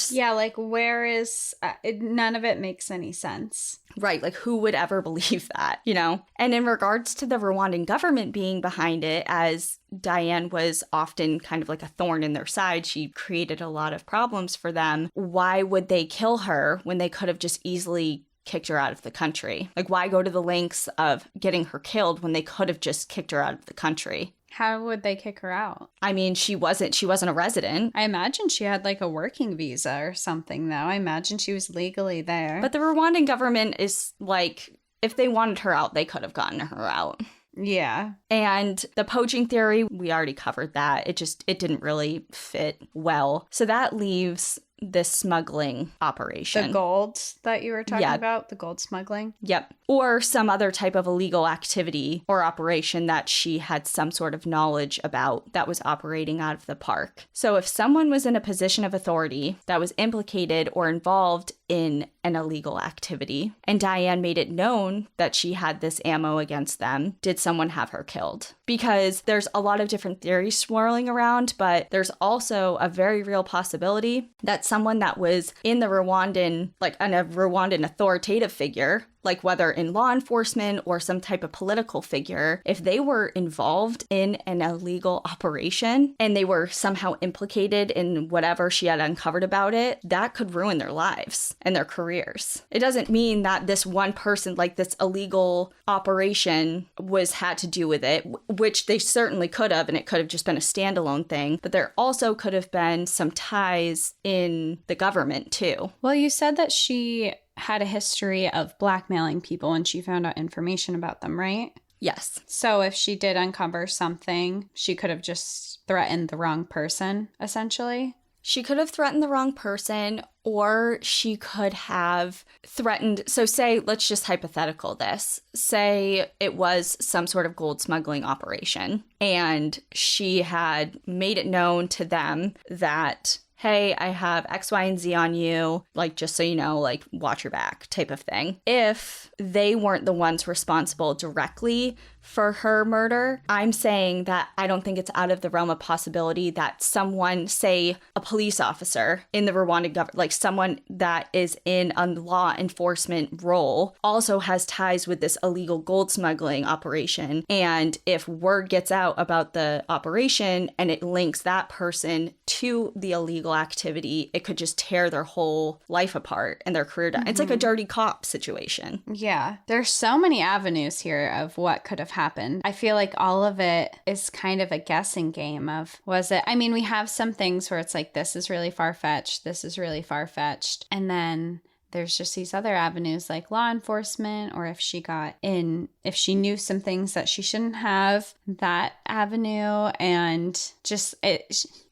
Yeah, like where is none of it makes any sense. Right, like who would ever believe that, And in regards to the Rwandan government being behind it, as Diane was often kind of like a thorn in their side, she created a lot of problems for them. Why would they kill her when they could have just easily kicked her out of the country? Like, why go to the lengths of getting her killed when they could have just kicked her out of the country? How would they kick her out? I mean, she wasn't a resident. I imagine she had like a working visa or something, though. I imagine she was legally there. But the Rwandan government is like, if they wanted her out, they could have gotten her out. Yeah. And the poaching theory, we already covered that. It didn't really fit well. So that leaves this smuggling operation. The gold that you were talking about, the gold smuggling? Yep. Or some other type of illegal activity or operation that she had some sort of knowledge about that was operating out of the park. So if someone was in a position of authority that was implicated or involved in an illegal activity, and Diane made it known that she had this ammo against them, did someone have her killed? Because there's a lot of different theories swirling around, but there's also a very real possibility that someone that was in the Rwandan, like a Rwandan authoritative figure, like whether in law enforcement or some type of political figure, if they were involved in an illegal operation and they were somehow implicated in whatever she had uncovered about it, that could ruin their lives and their careers. It doesn't mean that this one person, like this illegal operation, had to do with it, which they certainly could have, and it could have just been a standalone thing, but there also could have been some ties in the government too. Well, you said that she had a history of blackmailing people when she found out information about them, right? Yes. So if she did uncover something, she could have just threatened the wrong person, essentially? She could have threatened the wrong person, or she could have threatened. So say, let's just hypothetical this. Say it was some sort of gold smuggling operation, and she had made it known to them that, hey, I have X, Y, and Z on you, like, just so you know, like, watch your back type of thing. If they weren't the ones responsible directly for her murder, I'm saying that I don't think it's out of the realm of possibility that someone, say a police officer in the Rwandan government, like someone that is in a law enforcement role, also has ties with this illegal gold smuggling operation. And if word gets out about the operation and it links that person to the illegal activity, it could just tear their whole life apart and their career down. Mm-hmm. It's like a dirty cop situation. Yeah. There's so many avenues here of what could have happened. I feel like all of it is kind of a guessing game of, was it? I mean, we have some things where it's like, this is really far-fetched, this is really far-fetched. And then there's just these other avenues like law enforcement, or if she knew some things that she shouldn't have, that avenue. And just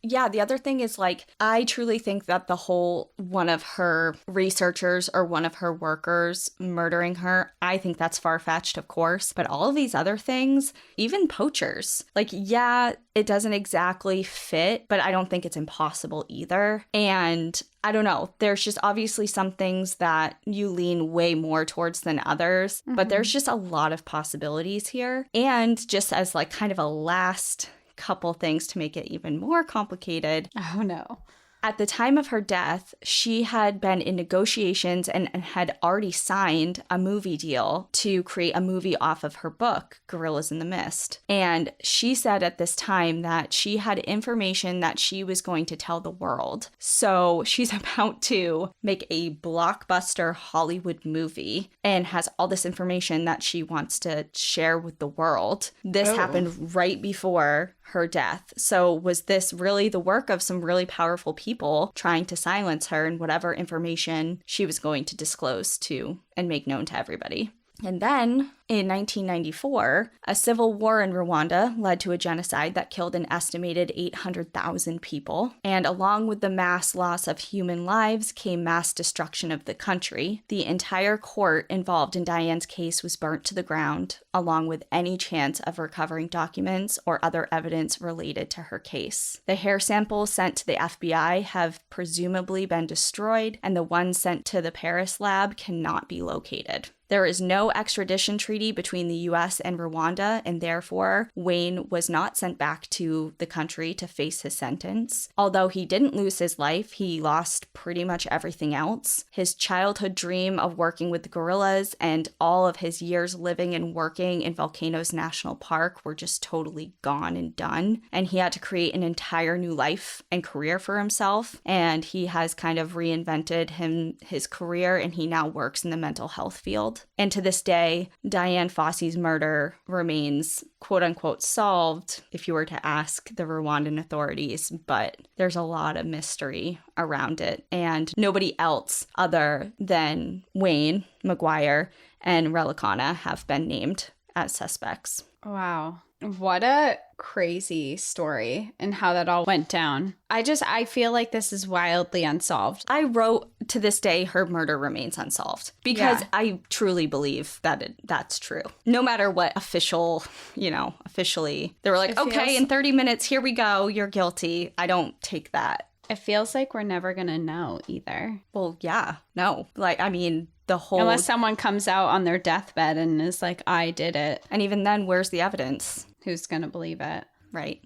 yeah, the other thing is like, I truly think that the whole one of her researchers or one of her workers murdering her, I think that's far-fetched, of course. But all of these other things, even poachers, like, yeah, it doesn't exactly fit, but I don't think it's impossible either. And I don't know, there's just obviously some things that you lean way more towards than others, but there's just a lot of possibilities here. And just as like kind of a last couple things to make it even more complicated. Oh no. At the time of her death, she had been in negotiations and had already signed a movie deal to create a movie off of her book, Gorillas in the Mist. And she said at this time that she had information that she was going to tell the world. So she's about to make a blockbuster Hollywood movie and has all this information that she wants to share with the world. This happened right before her death. So was this really the work of some really powerful people trying to silence her and whatever information she was going to disclose to and make known to everybody? And then in 1994, a civil war in Rwanda led to a genocide that killed an estimated 800,000 people. And along with the mass loss of human lives came mass destruction of the country. The entire court involved in Diane's case was burnt to the ground, along with any chance of recovering documents or other evidence related to her case. The hair samples sent to the FBI have presumably been destroyed, and the ones sent to the Paris lab cannot be located. There is no extradition treaty between the US and Rwanda, and therefore Wayne was not sent back to the country to face his sentence. Although he didn't lose his life, he lost pretty much everything else. His childhood dream of working with the gorillas and all of his years living and working in Volcanoes National Park were just totally gone and done. And he had to create an entire new life and career for himself. And he has kind of reinvented his career, and he now works in the mental health field. And to this day, Dian Fossey's murder remains quote-unquote solved if you were to ask the Rwandan authorities, but there's a lot of mystery around it. And nobody else other than Wayne, McGuire, and Relicana have been named as suspects. Wow. What a crazy story and how that all went down. I feel like this is wildly unsolved. I wrote, to this day, her murder remains unsolved because I truly believe that that's true. No matter what officially, they were like, okay, in 30 minutes, here we go, you're guilty. I don't take that. It feels like we're never going to know either. Well, yeah, no. Unless someone comes out on their deathbed and is like, I did it. And even then, where's the evidence? Who's going to believe it? Right.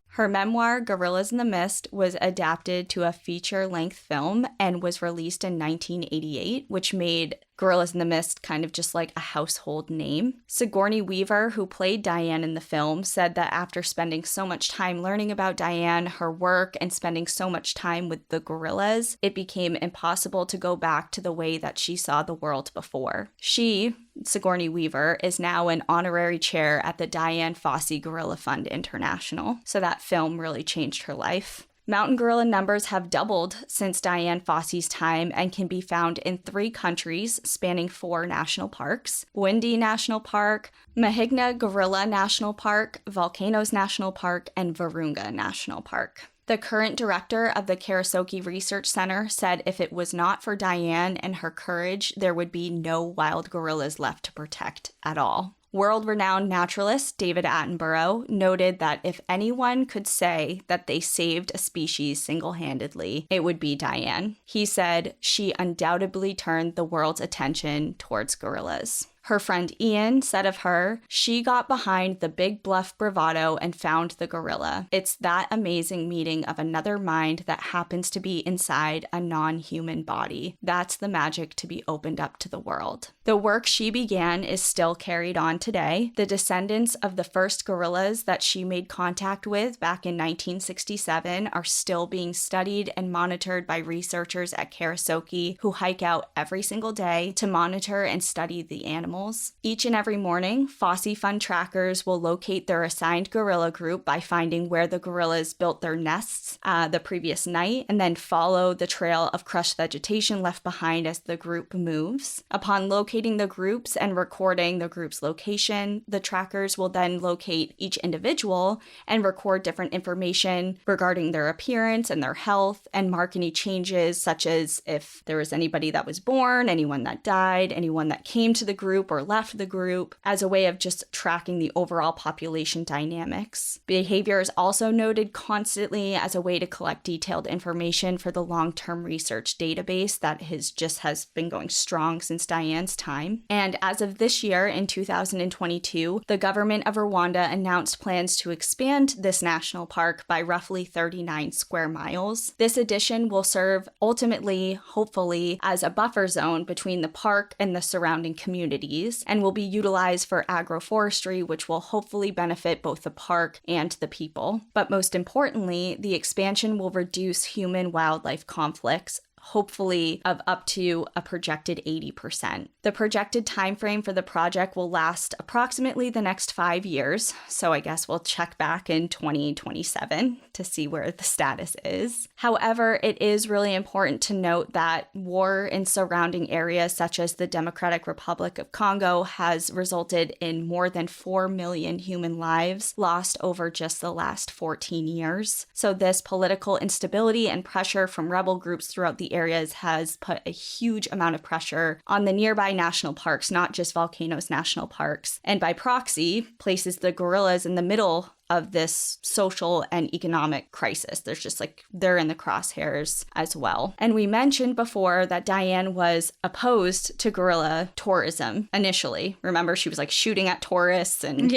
Her memoir, Gorillas in the Mist, was adapted to a feature-length film and was released in 1988, which made Gorillas in the Mist kind of just like a household name. Sigourney Weaver, who played Diane in the film, said that after spending so much time learning about Diane, her work, and spending so much time with the gorillas, it became impossible to go back to the way that she saw the world before. She, Sigourney Weaver, is now an honorary chair at the Dian Fossey Gorilla Fund International. So that film really changed her life. Mountain gorilla numbers have doubled since Dian Fossey's time and can be found in 3 countries spanning 4 national parks: Windy National Park, Mahigna Gorilla National Park, Volcanoes National Park, and Virunga National Park. The current director of the Karasoke Research Center said if it was not for Diane and her courage, there would be no wild gorillas left to protect at all. World-renowned naturalist David Attenborough noted that if anyone could say that they saved a species single-handedly, it would be Diane. He said she undoubtedly turned the world's attention towards gorillas. Her friend Ian said of her, she got behind the big bluff bravado and found the gorilla. It's that amazing meeting of another mind that happens to be inside a non-human body. That's the magic to be opened up to the world. The work she began is still carried on today. The descendants of the first gorillas that she made contact with back in 1967 are still being studied and monitored by researchers at Karasoke who hike out every single day to monitor and study the animals animals. Each and every morning, Fossey Fund trackers will locate their assigned gorilla group by finding where the gorillas built their nests the previous night, and then follow the trail of crushed vegetation left behind as the group moves. Upon locating the groups and recording the group's location, the trackers will then locate each individual and record different information regarding their appearance and their health, and mark any changes, such as if there was anybody that was born, anyone that died, anyone that came to the group or left the group, as a way of just tracking the overall population dynamics. Behavior is also noted constantly as a way to collect detailed information for the long-term research database that has been going strong since Dian's time. And as of this year, in 2022, the government of Rwanda announced plans to expand this national park by roughly 39 square miles. This addition will serve ultimately, hopefully, as a buffer zone between the park and the surrounding communities, and will be utilized for agroforestry, which will hopefully benefit both the park and the people. But most importantly, the expansion will reduce human-wildlife conflicts, hopefully of up to a projected 80%. The projected timeframe for the project will last approximately the next 5 years, so I guess we'll check back in 2027 to see where the status is. However, it is really important to note that war in surrounding areas such as the Democratic Republic of Congo has resulted in more than 4 million human lives lost over just the last 14 years. So this political instability and pressure from rebel groups throughout the areas has put a huge amount of pressure on the nearby national parks, not just Volcanoes national parks, and by proxy places the gorillas in the middle of this social and economic crisis. There's just they're in the crosshairs as well. And we mentioned before that Dian was opposed to gorilla tourism initially. Remember, she was shooting at tourists and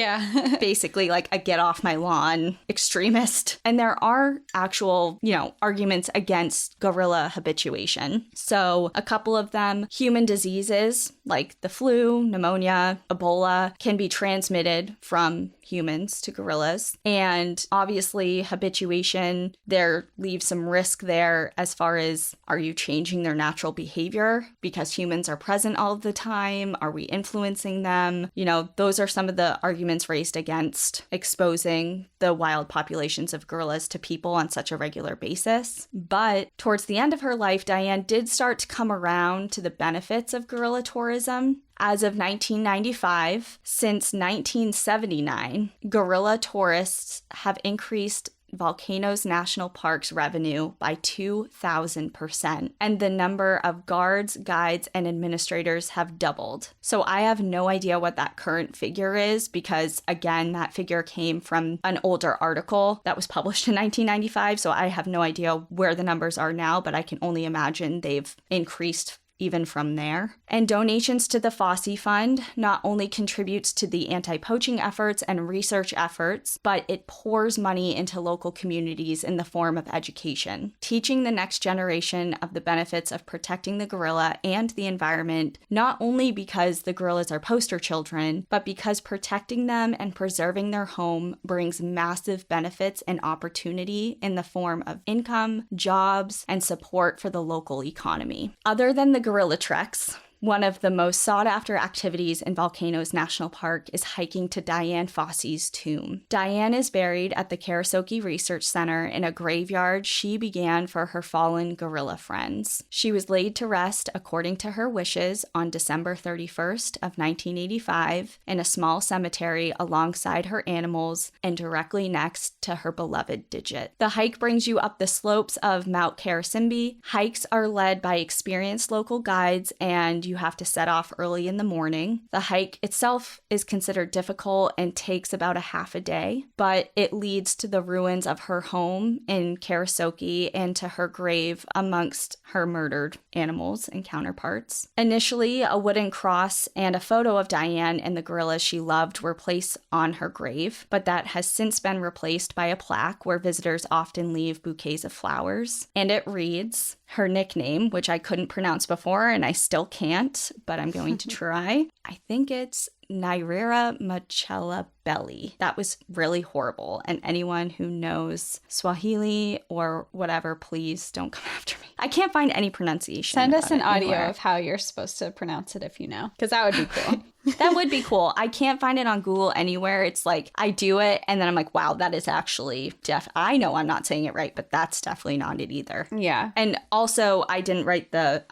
basically a get off my lawn extremist. And there are actual, arguments against gorilla habituation. So a couple of them, human diseases like the flu, pneumonia, Ebola, can be transmitted from humans to gorillas. And obviously habituation, there leaves some risk there as far as, are you changing their natural behavior because humans are present all the time? Are we influencing them? Those are some of the arguments raised against exposing the wild populations of gorillas to people on such a regular basis. But towards the end of her life, Dian did start to come around to the benefits of gorilla tourism. As of 1995, since 1979, gorilla tourists have increased Volcanoes National Park's revenue by 2,000%, and the number of guards, guides, and administrators have doubled. So I have no idea what that current figure is because, again, that figure came from an older article that was published in 1995, so I have no idea where the numbers are now, but I can only imagine they've increased even from there. And donations to the Fossey Fund not only contributes to the anti-poaching efforts and research efforts, but it pours money into local communities in the form of education, teaching the next generation of the benefits of protecting the gorilla and the environment, not only because the gorillas are poster children, but because protecting them and preserving their home brings massive benefits and opportunity in the form of income, jobs, and support for the local economy. Other than the gorilla treks, one of the most sought-after activities in Volcanoes National Park is hiking to Dian Fossey's tomb. Dian is buried at the Karasoke Research Center in a graveyard she began for her fallen gorilla friends. She was laid to rest according to her wishes on December 31st of 1985 in a small cemetery alongside her animals and directly next to her beloved Digit. The hike brings you up the slopes of Mount Karasimbi. Hikes are led by experienced local guides, and you have to set off early in the morning. The hike itself is considered difficult and takes about a half a day, but it leads to the ruins of her home in Karasoke and to her grave amongst her murdered animals and counterparts. Initially, a wooden cross and a photo of Dian and the gorillas she loved were placed on her grave, but that has since been replaced by a plaque where visitors often leave bouquets of flowers. And it reads, her nickname, which I couldn't pronounce before and I still can't, but I'm going to try. I think it's Nairira Machela Belly. That was really horrible. And anyone who knows Swahili or whatever, please don't come after me. I can't find any pronunciation. Send us an audio anywhere. of how you're supposed to pronounce it if you know, because that would be cool. That would be cool. I can't find it on Google anywhere. It's like I do it and then I'm like, wow, that is actually I know I'm not saying it right, but that's definitely not it either. Yeah. And also I didn't write the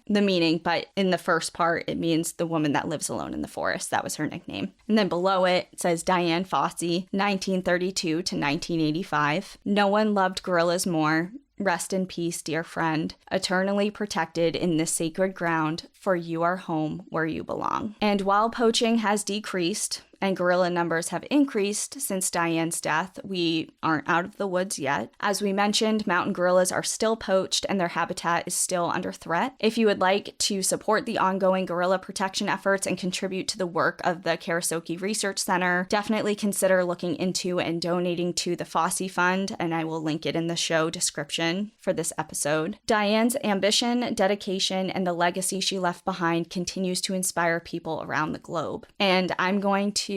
meaning, but in the first part it means the woman that lives alone in the forest. That was her nickname. And then below it says Dian Fossey, 1932 to 1985. No one loved gorillas more. Rest in peace, dear friend, eternally protected in this sacred ground, for you are home where you belong. And while poaching has decreased and gorilla numbers have increased since Dian's death, we aren't out of the woods yet. As we mentioned, mountain gorillas are still poached and their habitat is still under threat. If you would like to support the ongoing gorilla protection efforts and contribute to the work of the Karasoke Research Center, definitely consider looking into and donating to the Fossey Fund, and I will link it in the show description for this episode. Dian's ambition, dedication, and the legacy she left behind continues to inspire people around the globe. And I'm going to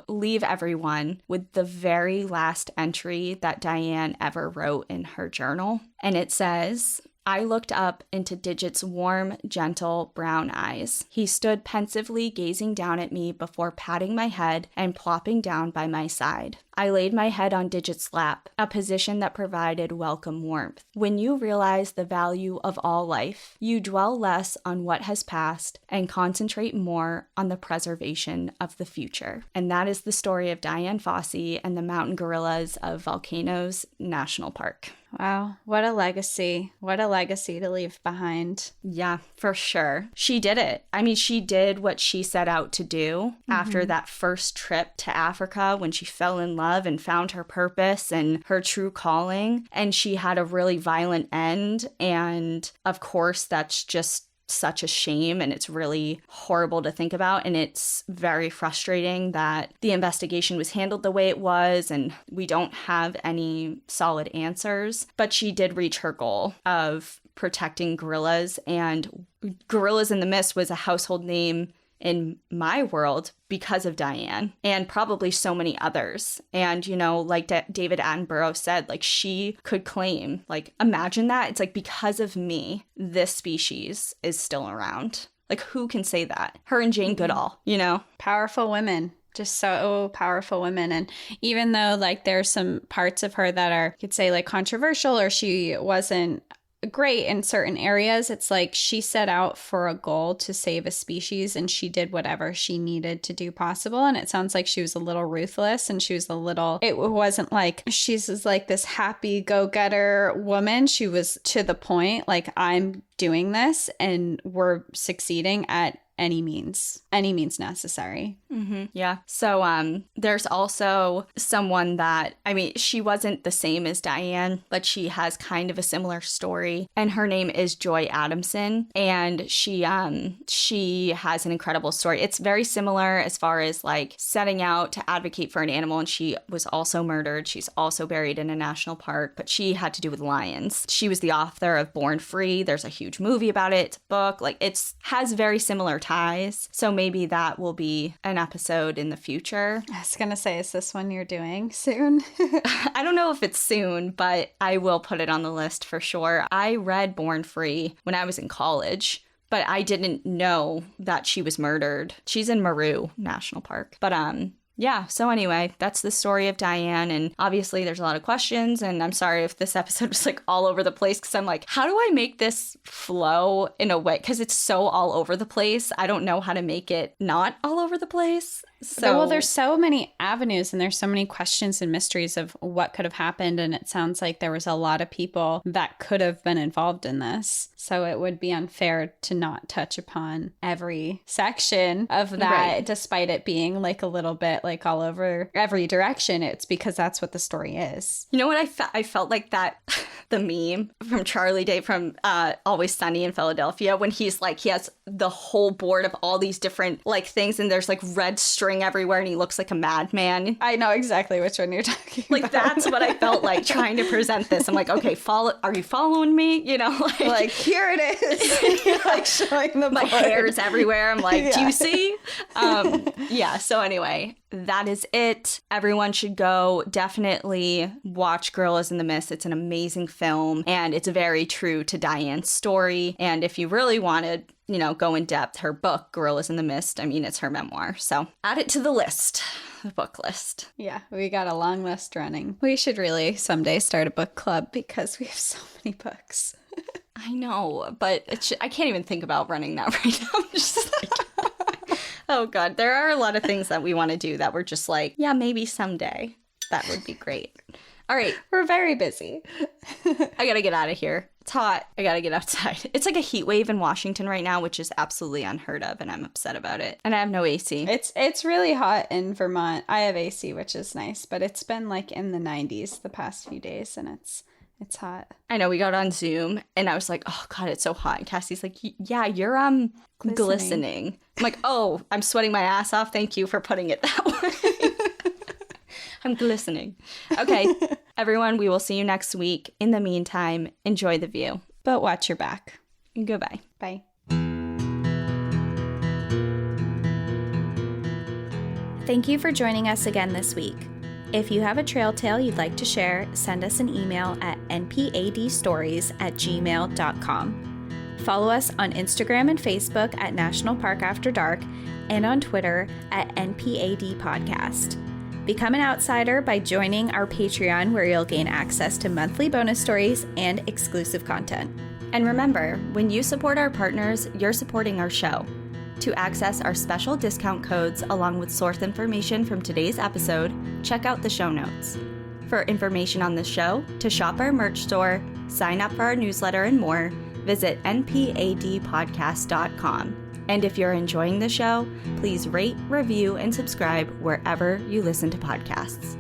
leave everyone with the very last entry that Dian ever wrote in her journal. And it says, I looked up into Digit's warm, gentle brown eyes. He stood pensively gazing down at me before patting my head and plopping down by my side. I laid my head on Digit's lap, a position that provided welcome warmth. When you realize the value of all life, you dwell less on what has passed and concentrate more on the preservation of the future. And that is the story of Dian Fossey and the mountain gorillas of Volcanoes National Park. Wow, what a legacy. What a legacy to leave behind. Yeah, for sure. She did it. I mean, she did what she set out to do after that first trip to Africa when she fell in love and found her purpose and her true calling. And she had a really violent end. And of course, that's just such a shame, and it's really horrible to think about, and it's very frustrating that the investigation was handled the way it was, and we don't have any solid answers. But she did reach her goal of protecting gorillas, and Gorillas in the Mist was a household name in my world because of Dian, and probably so many others. And, you know, like David Attenborough said, like, she could claim, like, imagine that. It's like, because of me, this species is still around. Like, who can say that? Her and Jane Goodall, you know? Powerful women. Just so powerful women. And even though, like, there's some parts of her that are, you could say, like, controversial, or she wasn't great in certain areas, it's like she set out for a goal to save a species, and she did whatever she needed to do possible. And it sounds like she was a little ruthless, and she was it wasn't like she's like this happy go-getter woman. She was to the point, like, I'm doing this and we're succeeding at any means necessary. Mm-hmm. Yeah. So there's also someone that, I mean, she wasn't the same as Dian, but she has kind of a similar story, and her name is Joy Adamson, and she has an incredible story. It's very similar as far as, like, setting out to advocate for an animal, and she was also murdered. She's also buried in a national park, but she had to do with lions. She was the author of Born Free. There's a huge movie about it. It's a book. Like, has very similar ties. So maybe that will be an episode in the future. I was gonna say, is this one you're doing soon? I don't know if it's soon, but I will put it on the list for sure. I read Born Free when I was in college, but I didn't know that she was murdered. She's in Meru National Park. But yeah, so anyway, that's the story of Dian, and obviously there's a lot of questions, and I'm sorry if this episode was, like, all over the place, because I'm like, how do I make this flow in a way? Because it's so all over the place. I don't know how to make it not all over the place. So, well, there's so many avenues, and there's so many questions and mysteries of what could have happened, and it sounds like there was a lot of people that could have been involved in this. So it would be unfair to not touch upon every section of that, right, despite it being, like, a little bit, like, all over every direction. It's because that's what the story is. You know what? I felt like that the meme from Charlie Day from Always Sunny in Philadelphia when he's like, he has the whole board of all these different like things and there's like red string everywhere and he looks like a madman. I know exactly which one you're talking about. Like, that's what I felt like trying to present this. I'm like, okay, are you following me? You know, like here it is. Like showing the my board. hair's everywhere. I'm like, do you see? Yeah. So anyway, that is it. Everyone should go definitely watch Gorillas in the Mist. It's an amazing film and it's very true to Diane's story. And if you really wanted, you know, go in depth, her book, Gorillas in the Mist, I mean, it's her memoir. So add it to the list, the book list. Yeah, we got a long list running. We should really someday start a book club because we have so many books. I know, but I can't even think about running that right now. I'm just like, oh God, there are a lot of things that we want to do that we're just like, yeah, maybe someday. That would be great. All right. We're very busy. I gotta get out of here. It's hot. I gotta get outside. It's like a heat wave in Washington right now, which is absolutely unheard of, and I'm upset about it. And I have no AC. It's really hot in Vermont. I have AC, which is nice, but it's been like in the 90s the past few days, and it's hot. I know, we got on Zoom, and I was like, oh God, it's so hot. And Cassie's like, yeah, you're glistening. I'm like, oh, I'm sweating my ass off. Thank you for putting it that way. I'm glistening. Okay, everyone, we will see you next week. In the meantime, enjoy the view. But watch your back. Goodbye. Bye. Thank you for joining us again this week. If you have a trail tale you'd like to share, send us an email at npadstories@gmail.com. Follow us on Instagram and Facebook at National Park After Dark and on Twitter at NPAD Podcast. Become an outsider by joining our Patreon, where you'll gain access to monthly bonus stories and exclusive content. And remember, when you support our partners, you're supporting our show. To access our special discount codes along with source information from today's episode, check out the show notes. For information on the show, to shop our merch store, sign up for our newsletter, and more, visit npadpodcast.com. And if you're enjoying the show, please rate, review, and subscribe wherever you listen to podcasts.